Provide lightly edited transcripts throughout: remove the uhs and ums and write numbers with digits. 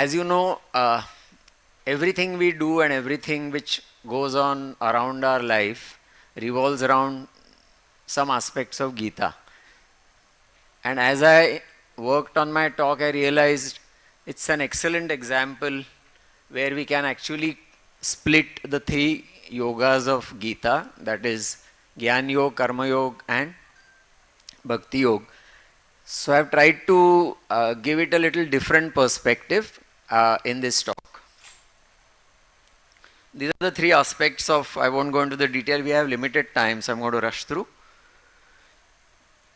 As you know, everything we do and everything which goes on around our life revolves around some aspects of Gita. And as I worked on my talk, I realized it's an excellent example where we can actually split the three yogas of Gita, that is Gyan Yoga, Karma Yoga, and Bhakti Yoga. So I've tried to give it a little different perspective in this talk. These are the three aspects of, I won't go into the detail, we have limited time, so I'm going to rush through.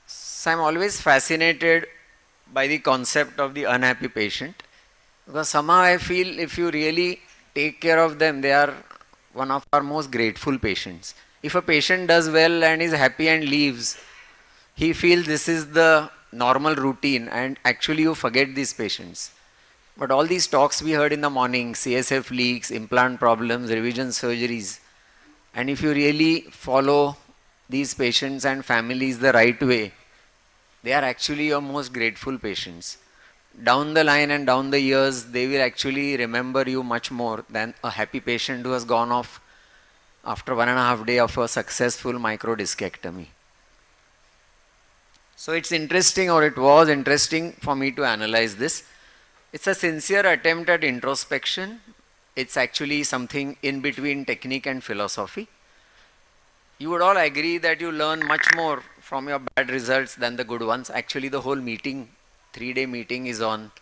So I'm always fascinated by the concept of the unhappy patient, because somehow I feel if you really take care of them, they are one of our most grateful patients. If a patient does well and is happy and leaves, he feels this is the normal routine, and actually you forget these patients. But all these talks we heard in the morning, CSF leaks, implant problems, revision surgeries, and if you really follow these patients and families the right way, they are actually your most grateful patients. Down the line and down the years, they will actually remember you much more than a happy patient who has gone off after 1.5 days of a successful microdiscectomy. So it's interesting, or it was interesting for me to analyze this. It's a sincere attempt at introspection. It's actually something in between technique and philosophy. You would all agree that you learn much more from your bad results than the good ones. Actually, the whole meeting, 3-day meeting, is on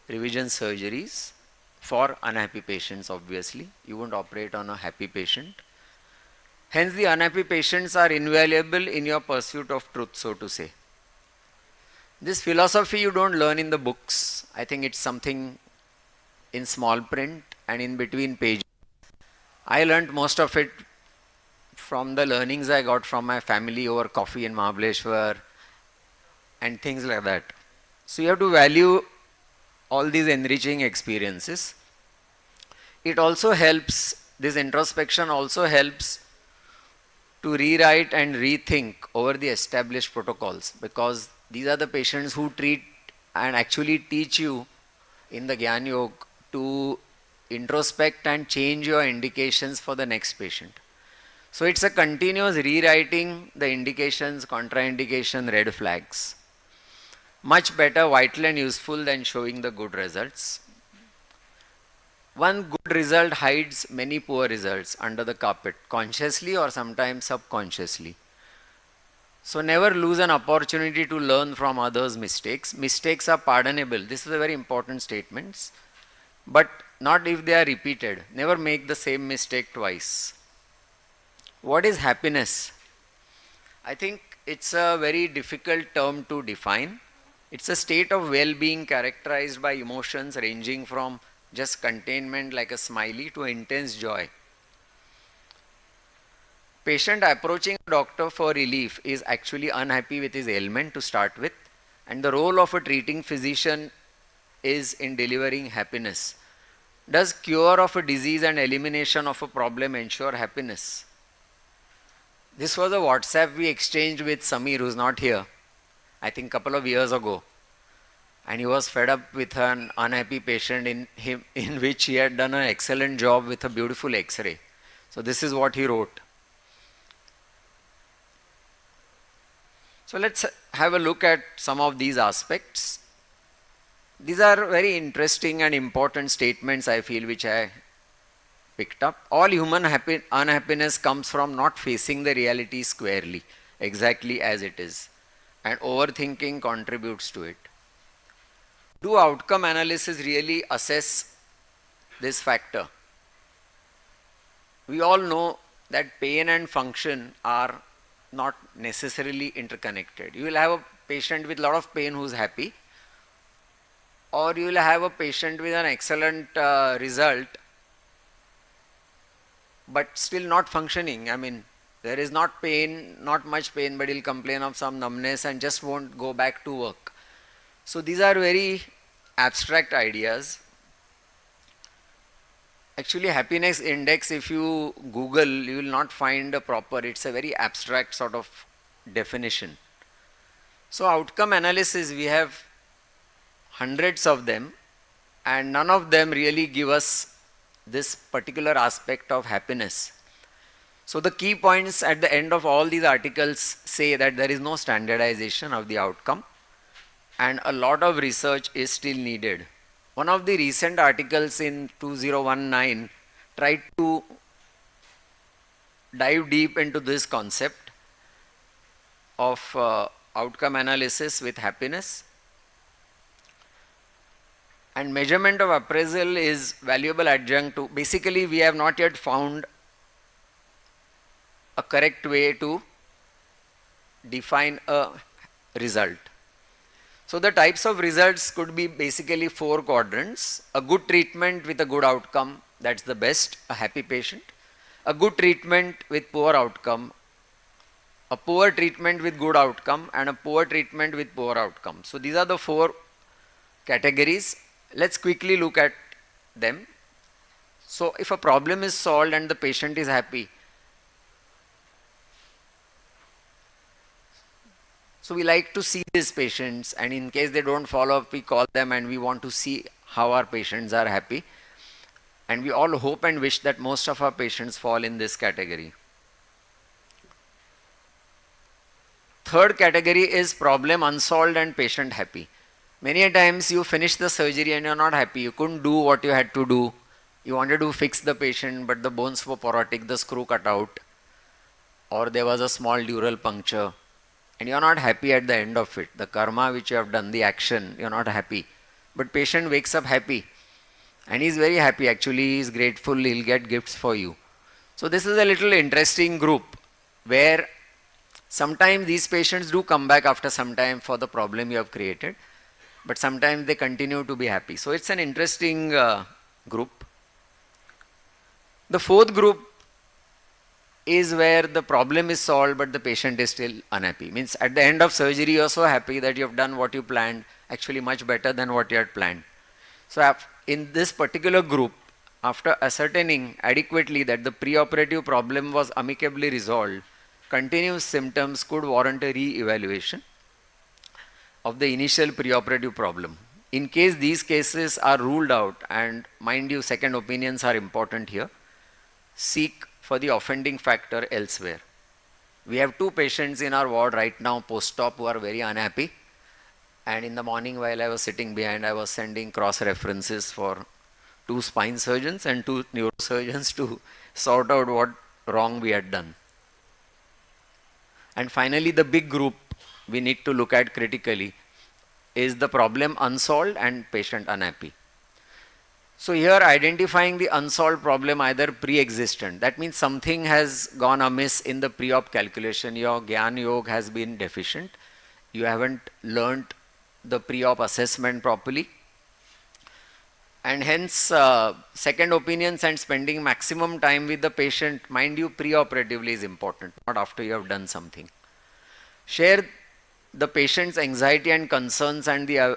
revision surgeries for unhappy patients, obviously. You won't operate on a happy patient. Hence, the unhappy patients are invaluable in your pursuit of truth, so to say. This philosophy you don't learn in the books. I think it's something in small print and in between pages. I learned most of it from the learnings I got from my family over coffee in Mahabaleshwar and things like that. So you have to value all these enriching experiences. It also helps, this introspection also helps to rewrite and rethink over the established protocols, because these are the patients who treat and actually teach you in the Gyan Yoga to introspect and change your indications for the next patient. So it's a continuous rewriting the indications, contraindication, red flags. Much better, vital and useful than showing the good results. One good result hides many poor results under the carpet, consciously or sometimes subconsciously. So never lose an opportunity to learn from others' mistakes. Mistakes are pardonable. This is a very important statement. But not if they are repeated. Never make the same mistake twice. What is happiness? I think it's a very difficult term to define. It's a state of well-being characterized by emotions ranging from just containment like a smiley to intense joy. Patient approaching a doctor for relief is actually unhappy with his ailment to start with, and the role of a treating physician is in delivering happiness. Does cure of a disease and elimination of a problem ensure happiness? This was a WhatsApp we exchanged with Samir, who's not here, I think a couple of years ago. And he was fed up with an unhappy patient in which he had done an excellent job with a beautiful X-ray. So this is what he wrote. So let's have a look at some of these aspects. These are very interesting and important statements, I feel, which I picked up. All human unhappiness comes from not facing the reality squarely, exactly as it is. And overthinking contributes to it. Do outcome analysis really assess this factor? We all know that pain and function are not necessarily interconnected. You will have a patient with a lot of pain who's happy, or you will have a patient with an excellent result but still not functioning. I mean, there is not pain, not much pain, but he'll complain of some numbness and just won't go back to work. So these are very abstract ideas. Actually, happiness index, if you Google, you will not find a proper, it's a very abstract sort of definition. So outcome analysis, we have hundreds of them, and none of them really give us this particular aspect of happiness. So the key points at the end of all these articles say that there is no standardization of the outcome and a lot of research is still needed. One of the recent articles in 2019 tried to dive deep into this concept of outcome analysis with happiness. And measurement of appraisal is valuable adjunct to, basically we have not yet found a correct way to define a result. So the types of results could be basically 4 quadrants. A good treatment with a good outcome, that's the best, a happy patient. A good treatment with poor outcome, a poor treatment with good outcome, and a poor treatment with poor outcome. So these are the 4 categories. Let's quickly look at them. So if a problem is solved and the patient is happy, so we like to see these patients, and in case they don't follow up, we call them and we want to see how our patients are happy. And we all hope and wish that most of our patients fall in this category. Third category is problem unsolved and patient happy. Many a times you finish the surgery and you're not happy. You couldn't do what you had to do. You wanted to fix the patient, but the bones were porotic, the screw cut out, or there was a small dural puncture. And you're not happy at the end of it. The karma which you have done, the action, you're not happy. But patient wakes up happy. And he's very happy actually, he's grateful, he'll get gifts for you. So this is a little interesting group where sometimes these patients do come back after some time for the problem you have created. But sometimes they continue to be happy. So it's an interesting group. The fourth group is where the problem is solved but the patient is still unhappy. Means at the end of surgery you are so happy that you have done what you planned, actually much better than what you had planned. So in this particular group, after ascertaining adequately that the preoperative problem was amicably resolved, continuous symptoms could warrant a re-evaluation of the initial preoperative problem. In case these cases are ruled out, and mind you, second opinions are important here, seek for the offending factor elsewhere. We have 2 patients in our ward right now post-op who are very unhappy, and in the morning while I was sitting behind, I was sending cross references for 2 spine surgeons and 2 neurosurgeons to sort out what wrong we had done. And finally the big group we need to look at critically is the problem unsolved and patient unhappy. So here identifying the unsolved problem either pre-existent, that means something has gone amiss in the pre-op calculation, your Gyan Yoga has been deficient, you haven't learnt the pre-op assessment properly, and hence second opinions and spending maximum time with the patient, mind you, pre-operatively is important, not after you have done something. Share the patient's anxiety and concerns and the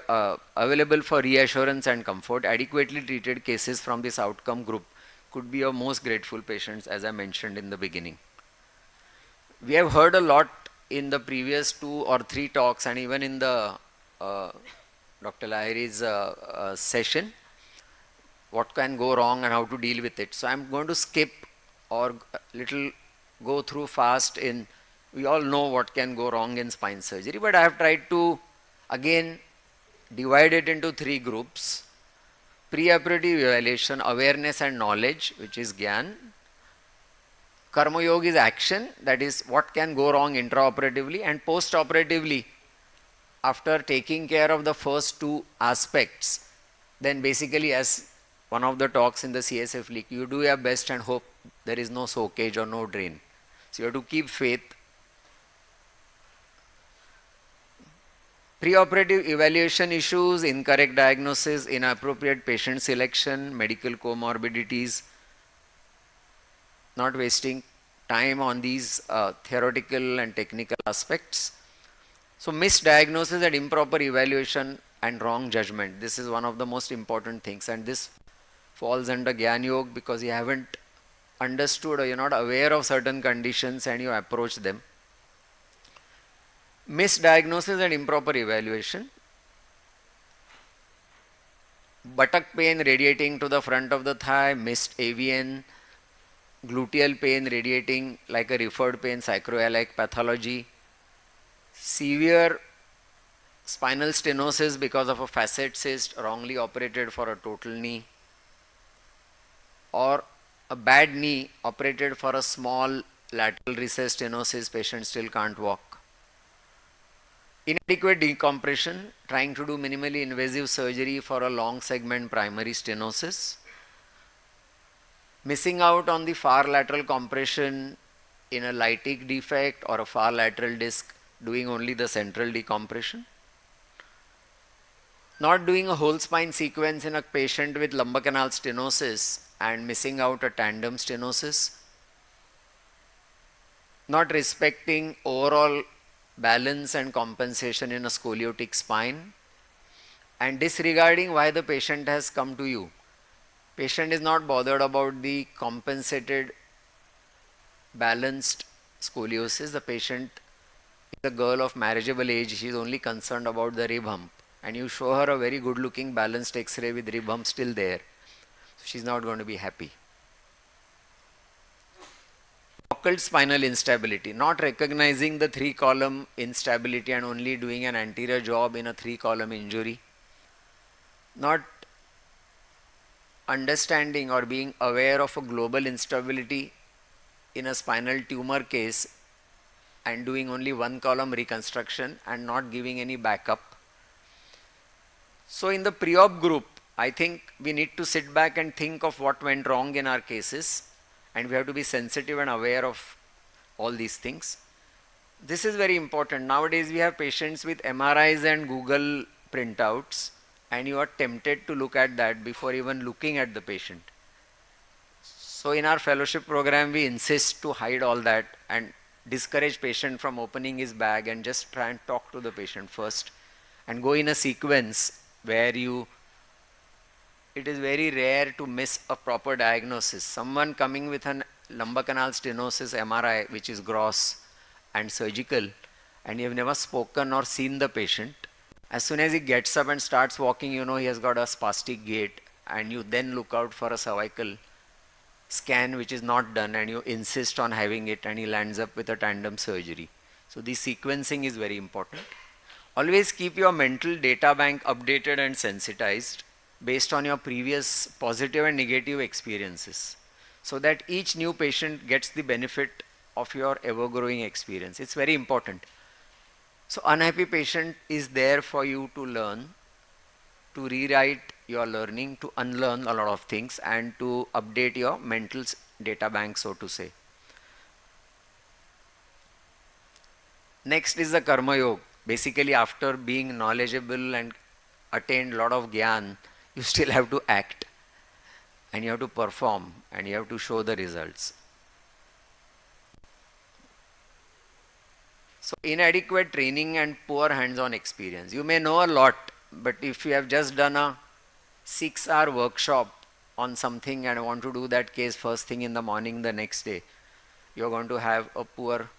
available for reassurance and comfort. Adequately treated cases from this outcome group could be your most grateful patients, as I mentioned in the beginning. We have heard a lot in the previous 2 or 3 talks and even in the Dr. Lahiri's session, what can go wrong and how to deal with it. So I'm going to skip or little go through fast in, we all know what can go wrong in spine surgery, but I have tried to again divide it into 3 groups. Preoperative evaluation, awareness and knowledge, which is Gyan. Karma Yoga is action, that is what can go wrong intraoperatively, and post-operatively, after taking care of the first 2 aspects, then basically as one of the talks in the CSF league, you do your best and hope there is no soakage or no drain. So you have to keep faith. Preoperative evaluation issues, incorrect diagnosis, inappropriate patient selection, medical comorbidities, not wasting time on these theoretical and technical aspects. So misdiagnosis and improper evaluation and wrong judgment. This is one of the most important things, and this falls under Gyan Yoga because you haven't understood or you're not aware of certain conditions and you approach them. Misdiagnosis and improper evaluation. buttock pain radiating to the front of the thigh, missed AVN, gluteal pain radiating like a referred pain, sacroiliac pathology, severe spinal stenosis because of a facet cyst wrongly operated for a total knee, or a bad knee operated for a small lateral recess stenosis, patient still can't walk. Inadequate decompression, trying to do minimally invasive surgery for a long segment primary stenosis. Missing out on the far lateral compression in a lytic defect or a far lateral disc, doing only the central decompression. Not doing a whole spine sequence in a patient with lumbar canal stenosis and missing out a tandem stenosis. Not respecting overall balance and compensation in a scoliotic spine, and disregarding why the patient has come to you. Patient is not bothered about the compensated balanced scoliosis. The patient is a girl of marriageable age. She is only concerned about the rib hump, and you show her a very good looking balanced x-ray with rib hump still there. So she's not going to be happy. Occult spinal instability, not recognizing the 3-column instability and only doing an anterior job in a 3-column injury. Not understanding or being aware of a global instability in a spinal tumor case and doing only 1-column reconstruction and not giving any backup. So in the pre-op group, I think we need to sit back and think of what went wrong in our cases, and we have to be sensitive and aware of all these things. This is very important. Nowadays we have patients with MRIs and Google printouts, and you are tempted to look at that before even looking at the patient. So in our fellowship program, we insist to hide all that and discourage patient from opening his bag and just try and talk to the patient first and go in a sequence where it is very rare to miss a proper diagnosis. Someone coming with an lumbar canal stenosis MRI, which is gross and surgical, and you have never spoken or seen the patient, as soon as he gets up and starts walking, you know he has got a spastic gait, and you then look out for a cervical scan which is not done, and you insist on having it, and he lands up with a tandem surgery. So the sequencing is very important. Always keep your mental data bank updated and sensitized based on your previous positive and negative experiences, so that each new patient gets the benefit of your ever-growing experience. It's very important. So unhappy patient is there for you to learn, to rewrite your learning, to unlearn a lot of things, and to update your mental data bank, so to say. Next is the Karma Yoga. Basically, after being knowledgeable and attained a lot of gyan, you still have to act, and you have to perform, and you have to show the results. So inadequate training and poor hands-on experience. You may know a lot, but if you have just done a 6-hour workshop on something and want to do that case first thing in the morning the next day, you're going to have a poor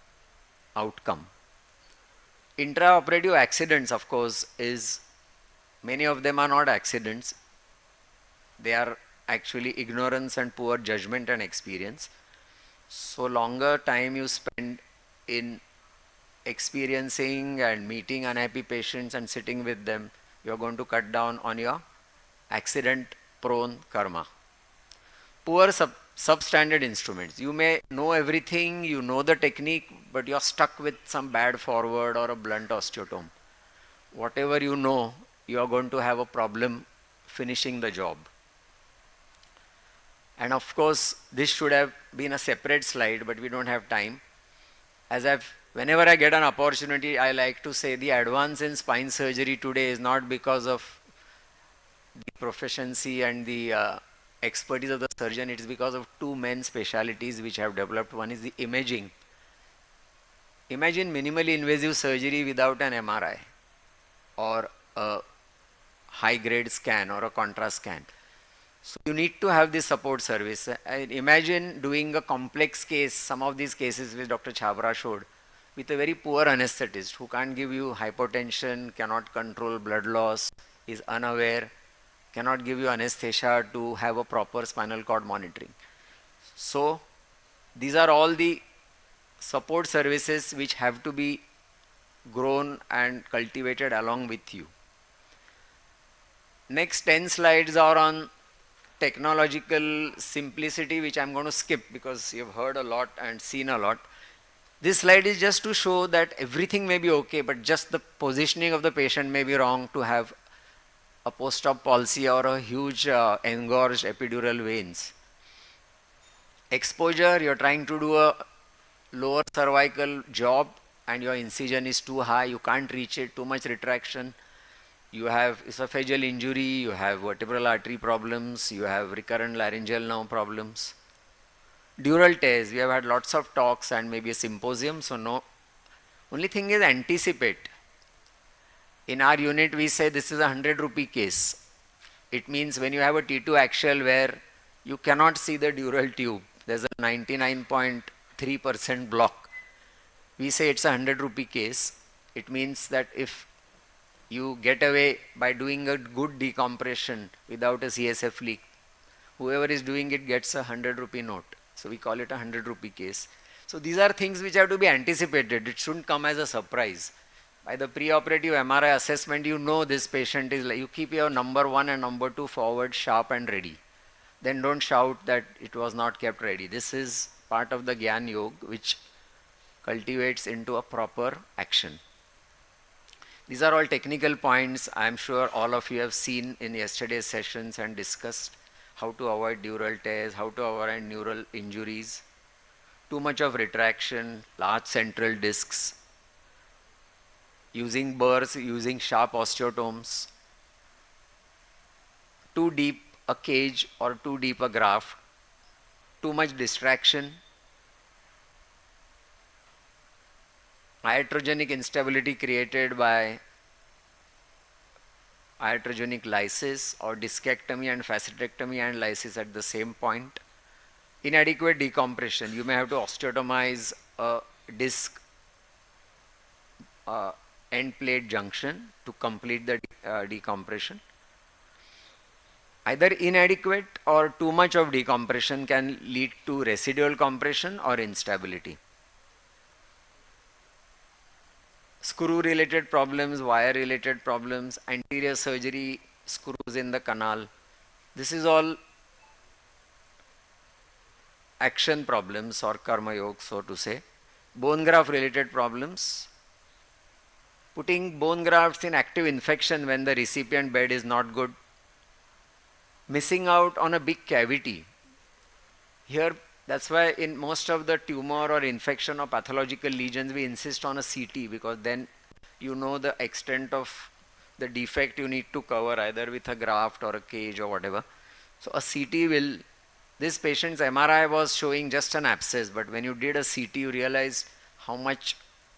outcome. Intraoperative accidents, of course, many of them are not accidents. They are actually ignorance and poor judgment and experience. So longer time you spend in experiencing and meeting unhappy patients and sitting with them, you're going to cut down on your accident prone karma. Poor substandard instruments. You may know everything, you know the technique, but you're stuck with some bad forward or a blunt osteotome. Whatever you know, you are going to have a problem finishing the job. And of course, this should have been a separate slide, but we don't have time. Whenever I get an opportunity, I like to say the advance in spine surgery today is not because of the proficiency and the expertise of the surgeon. It is because of two main specialities which have developed. One is the imaging. Imagine minimally invasive surgery without an MRI or a high-grade scan or a contrast scan. So you need to have this support service. Imagine doing a complex case, some of these cases which Dr. Chabra showed, with a very poor anesthetist who can't give you hypotension, cannot control blood loss, is unaware, cannot give you anesthesia to have a proper spinal cord monitoring. So these are all the support services which have to be grown and cultivated along with you. Next 10 slides are on technological simplicity, which I'm going to skip because you've heard a lot and seen a lot. This slide is just to show that everything may be okay, but just the positioning of the patient may be wrong to have a post-op palsy or a huge engorged epidural veins. Exposure, you're trying to do a lower cervical job and your incision is too high, you can't reach it, too much retraction. You have esophageal injury, you have vertebral artery problems, you have recurrent laryngeal nerve problems. Dural tears, we have had lots of talks and maybe a symposium, so no. Only thing is anticipate. In our unit we say this is a 100 rupee case. It means when you have a T2 axial where you cannot see the dural tube, there's a 99.3% block. We say it's a 100 rupee case. It means that if you get away by doing a good decompression without a CSF leak, whoever is doing it gets a 100 rupee note. So we call it a 100 rupee case. So these are things which have to be anticipated. It shouldn't come as a surprise. By the preoperative MRI assessment, you know this patient is like, you keep your number 1 and number 2 forward, sharp and ready. Then don't shout that it was not kept ready. This is part of the Gyan Yoga which cultivates into a proper action. These are all technical points. I am sure all of you have seen in yesterday's sessions and discussed how to avoid dural tears, how to avoid neural injuries, too much of retraction, large central discs, using burrs, using sharp osteotomes, too deep a cage or too deep a graft, too much distraction, iatrogenic instability created by iatrogenic lysis or discectomy and facetectomy and lysis at the same point. Inadequate decompression. You may have to osteotomize a disc end plate junction to complete the decompression. Either inadequate or too much of decompression can lead to residual compression or instability. Screw related problems, wire related problems, anterior surgery, screws in the canal. This is all action problems or karma yoga, so to say. Bone graft related problems. Putting bone grafts in active infection when the recipient bed is not good. Missing out on a big cavity. Here, that's why in most of the tumor or infection or pathological lesions, we insist on a CT because then you know the extent of the defect you need to cover either with a graft or a cage or whatever. So a CT will, this patient's MRI was showing just an abscess, but when you did a CT, you realize how much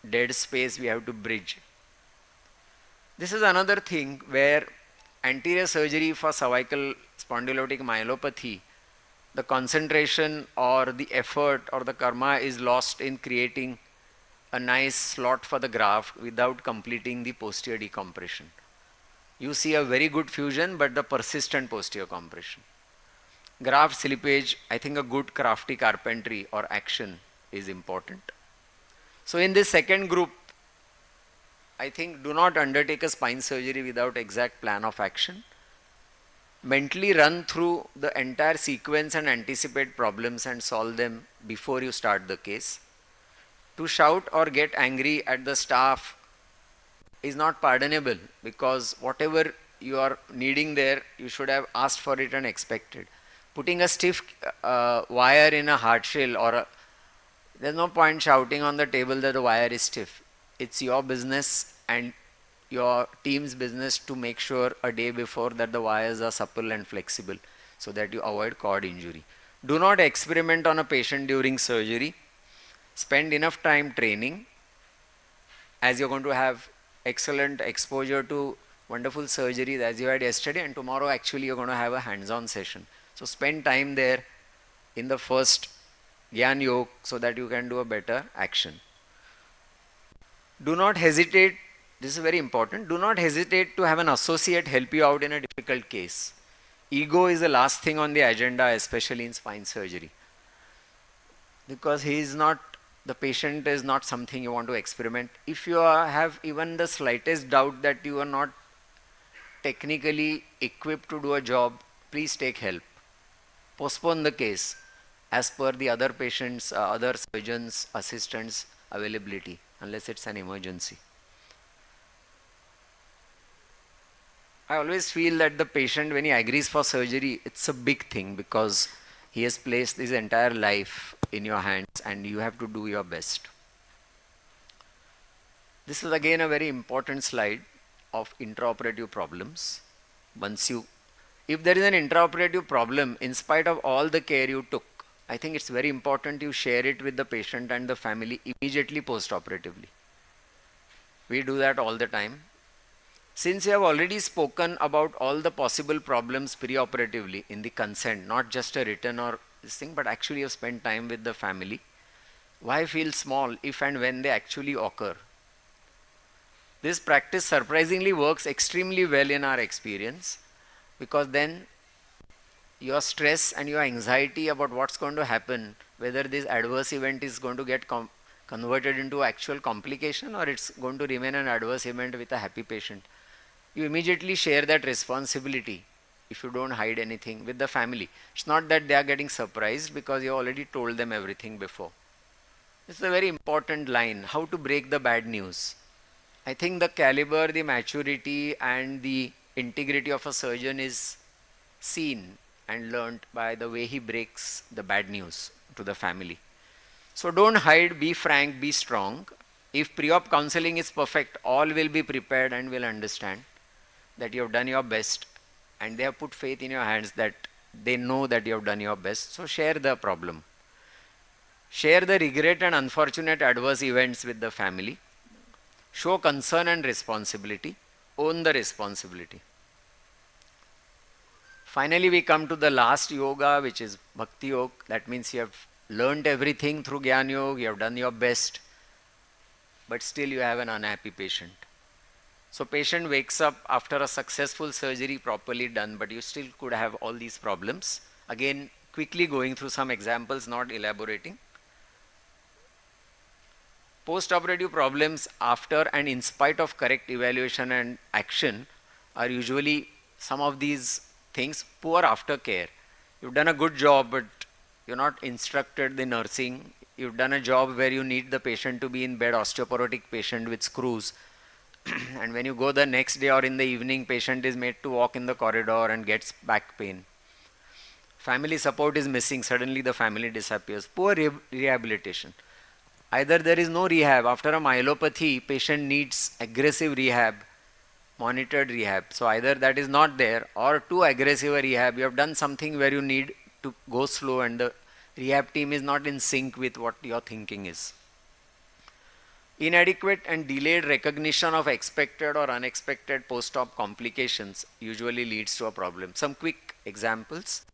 dead space we have to bridge. This is another thing where anterior surgery for cervical spondylotic myelopathy, the concentration or the effort or the karma is lost in creating a nice slot for the graft without completing the posterior decompression. You see a very good fusion but the persistent posterior compression. Graft slippage, I think a good crafty carpentry or action is important. So in this second group, I think do not undertake a spine surgery without exact plan of action. Mentally run through the entire sequence and anticipate problems and solve them before you start the case. To shout or get angry at the staff is not pardonable because whatever you are needing there, you should have asked for it and expected. Putting a stiff wire in a hard shell or there's no point shouting on the table that the wire is stiff. It's your business and your team's business to make sure a day before that the wires are supple and flexible so that you avoid cord injury. Do not experiment on a patient during surgery. Spend enough time training as you're going to have excellent exposure to wonderful surgeries as you had yesterday, and tomorrow actually you're going to have a hands-on session. So spend time there in the first Gyan Yoga so that you can do a better action. Do not hesitate. This is very important. Do not hesitate to have an associate help you out in a difficult case. Ego is the last thing on the agenda, especially in spine surgery. Because the patient is not something you want to experiment. If you have even the slightest doubt that you are not technically equipped to do a job, please take help. Postpone the case as per the other patients, other surgeons, assistants availability, unless it's an emergency. I always feel that the patient, when he agrees for surgery, it's a big thing because he has placed his entire life in your hands and you have to do your best. This is again a very important slide of intraoperative problems. If there is an intraoperative problem, in spite of all the care you took, I think it's very important you share it with the patient and the family immediately post-operatively. We do that all the time. Since you have already spoken about all the possible problems pre-operatively in the consent, not just a written or this thing, but actually you have spent time with the family, why feel small if and when they actually occur? This practice surprisingly works extremely well in our experience, because then your stress and your anxiety about what's going to happen, whether this adverse event is going to get converted into actual complication or it's going to remain an adverse event with a happy patient, you immediately share that responsibility if you don't hide anything with the family. It's not that they are getting surprised because you already told them everything before. It's a very important line, how to break the bad news. I think the caliber, the maturity and the integrity of a surgeon is seen and learnt by the way he breaks the bad news to the family. So don't hide, be frank, be strong. If pre-op counseling is perfect, all will be prepared and will understand that you have done your best and they have put faith in your hands that they know that you have done your best. So share the problem. Share the regret and unfortunate adverse events with the family. Show concern and responsibility. Own the responsibility. Finally, we come to the last yoga, which is Bhakti Yoga. That means you have learned everything through Gyan Yoga, you have done your best, but still you have an unhappy patient. So patient wakes up after a successful surgery properly done, but you still could have all these problems. Again, quickly going through some examples, not elaborating. Post-operative problems after and in spite of correct evaluation and action are usually some of these things: poor aftercare. You've done a good job, but you're not instructed the nursing. You've done a job where you need the patient to be in bed, osteoporotic patient with screws. And when you go the next day or in the evening, patient is made to walk in the corridor and gets back pain. Family support is missing. Suddenly the family disappears. Poor rehabilitation. Either there is no rehab. After a myelopathy, patient needs aggressive rehab, monitored rehab. So either that is not there or too aggressive a rehab. You have done something where you need to go slow and the rehab team is not in sync with what your thinking is. Inadequate and delayed recognition of expected or unexpected post-op complications usually leads to a problem. Some quick examples.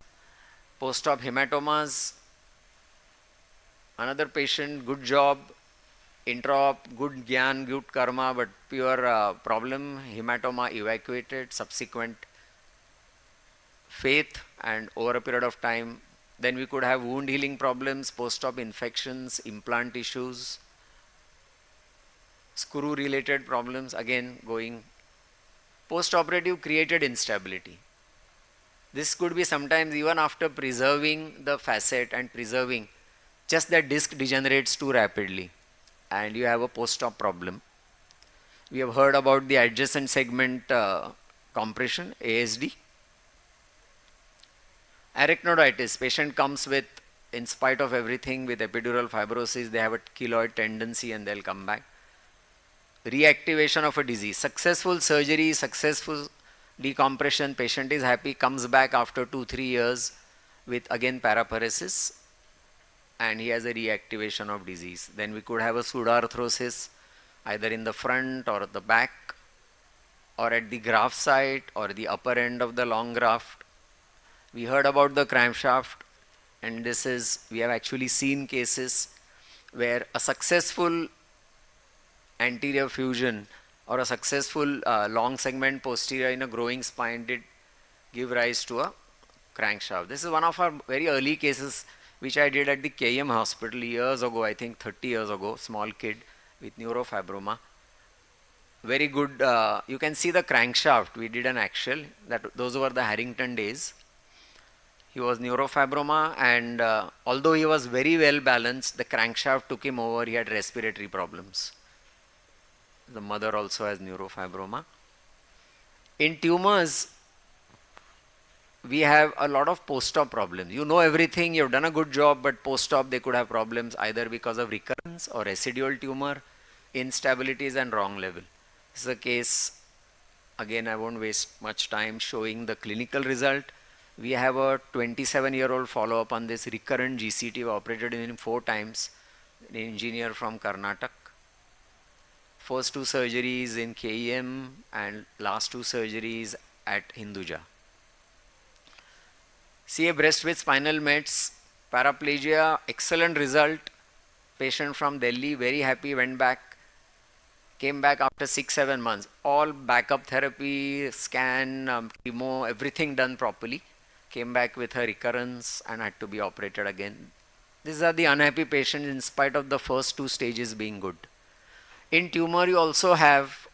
Post-op hematomas. Another patient, good job, intra-op, good gyan, good karma, but pure problem, hematoma evacuated, subsequent faith and over a period of time. Then we could have wound healing problems, post-op infections, implant issues, screw related problems, again going. Post-operative created instability. This could be sometimes even after preserving the facet and preserving, just that disc degenerates too rapidly and you have a post-op problem. We have heard about the adjacent segment compression, ASD. Arachnoiditis, patient comes with, in spite of everything, with epidural fibrosis, they have a keloid tendency and they'll come back. Reactivation of a disease, successful surgery, successful decompression, patient is happy, comes back after 2-3 years with again paraparesis and he has a reactivation of disease. Then we could have a pseudoarthrosis either in the front or the back or at the graft site or the upper end of the long graft. We heard about the crankshaft, and this is, we have actually seen cases where a successful anterior fusion or a successful long segment posterior in a growing spine did give rise to a crankshaft. This is one of our very early cases which I did at the KM hospital years ago, I think 30 years ago, small kid with neurofibroma. Very good, you can see the crankshaft. We did an axial, those were the Harrington days. He was neurofibroma, and although he was very well balanced, the crankshaft took him over. He had respiratory problems. The mother also has neurofibroma. In tumors, we have a lot of post-op problems. You know everything, you've done a good job, but post-op they could have problems either because of recurrence or residual tumor, instabilities and wrong level. This is a case, again I won't waste much time showing the clinical result. We have a 27-year-old follow-up on this recurrent GCT. We operated him 4 times, an engineer from Karnataka. First 2 surgeries in KEM and last 2 surgeries at Hinduja. CA breast with spinal mets, paraplegia, excellent result. Patient from Delhi, very happy, went back, came back after 6-7 months. All backup therapy, scan, chemo, everything done properly. Came back with a recurrence and had to be operated again. These are the unhappy patients in spite of the first 2 stages being good. In tumor, you also have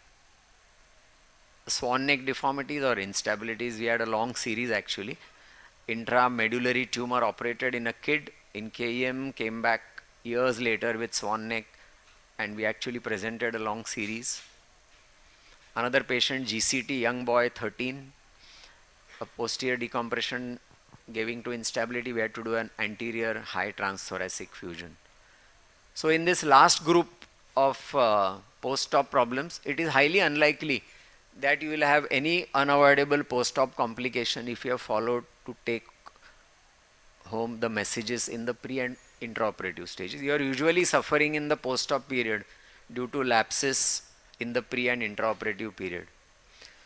swan neck deformities or instabilities. We had a long series actually. Intramedullary tumor operated in a kid in KEM, came back years later with swan neck, and we actually presented a long series. Another patient, GCT, young boy, 13, a posterior decompression giving to instability. We had to do an anterior high transthoracic fusion. So in this last group of post-op problems, it is highly unlikely that you will have any unavoidable post-op complication if you have followed to take home the messages in the pre and intraoperative stages. You are usually suffering in the post-op period due to lapses in the pre and intraoperative period.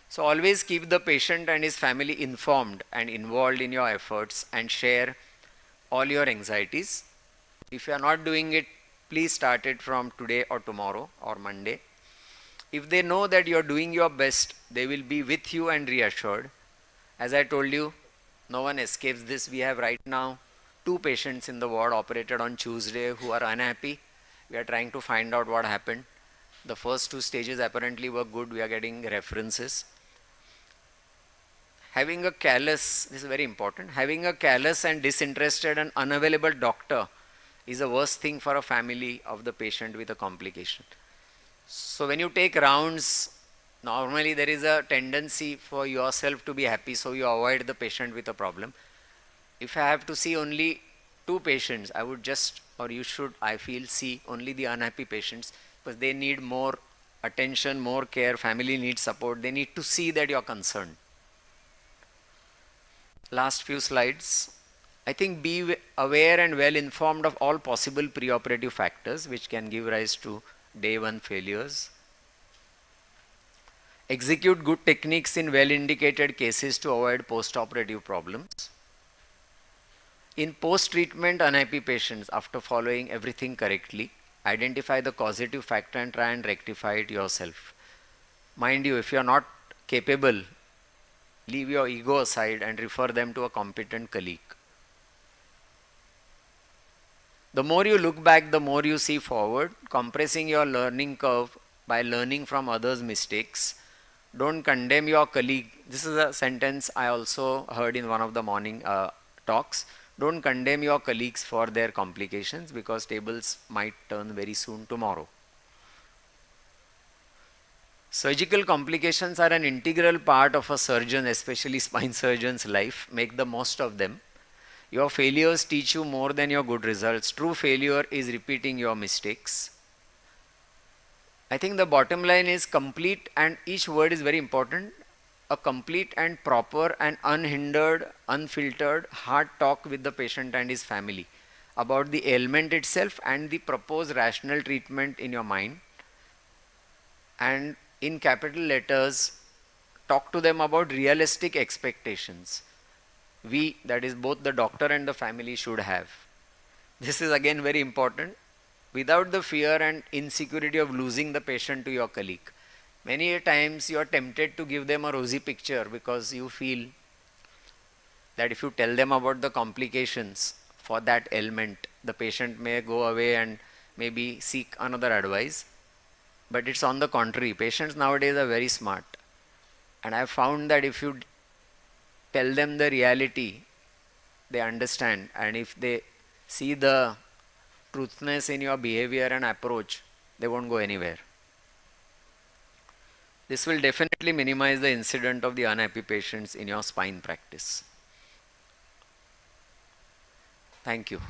So always keep the patient and his family informed and involved in your efforts and share all your anxieties. If you are not doing it, please start it from today or tomorrow or Monday. If they know that you are doing your best, they will be with you and reassured. As I told you, no one escapes this. We have right now 2 patients in the ward operated on Tuesday who are unhappy. We are trying to find out what happened. The first 2 stages apparently were good. We are getting references. Having a callous, this is very important, having a callous and disinterested and unavailable doctor is the worst thing for a family of the patient with a complication. So when you take rounds, normally there is a tendency for yourself to be happy, so you avoid the patient with a problem. If I have to see only 2 patients, I would just, or you should, I feel, see only the unhappy patients, because they need more attention, more care, family needs support. They need to see that you are concerned. Last few slides. I think be aware and well informed of all possible preoperative factors which can give rise to day 1 failures. Execute good techniques in well indicated cases to avoid post-operative problems. In post-treatment unhappy patients, after following everything correctly, identify the causative factor and try and rectify it yourself. Mind you, if you are not capable, leave your ego aside and refer them to a competent colleague. The more you look back, the more you see forward, compressing your learning curve by learning from others' mistakes. Don't condemn your colleague. This is a sentence I also heard in one of the morning talks. Don't condemn your colleagues for their complications, because tables might turn very soon tomorrow. Surgical complications are an integral part of a surgeon, especially spine surgeon's life. Make the most of them. Your failures teach you more than your good results. True failure is repeating your mistakes. I think the bottom line is complete, and each word is very important, a complete and proper and unhindered, unfiltered, hard talk with the patient and his family about the ailment itself and the proposed rational treatment in your mind. And in capital letters, talk to them about realistic expectations. We, that is both the doctor and the family, should have. This is again very important. Without the fear and insecurity of losing the patient to your colleague. Many times you are tempted to give them a rosy picture because you feel that if you tell them about the complications for that ailment, the patient may go away and maybe seek another advice. But it's on the contrary. Patients nowadays are very smart. And I've found that if you tell them the reality, they understand. And if they see the truthness in your behavior and approach, they won't go anywhere. This will definitely minimize the incident of the unhappy patients in your spine practice. Thank you.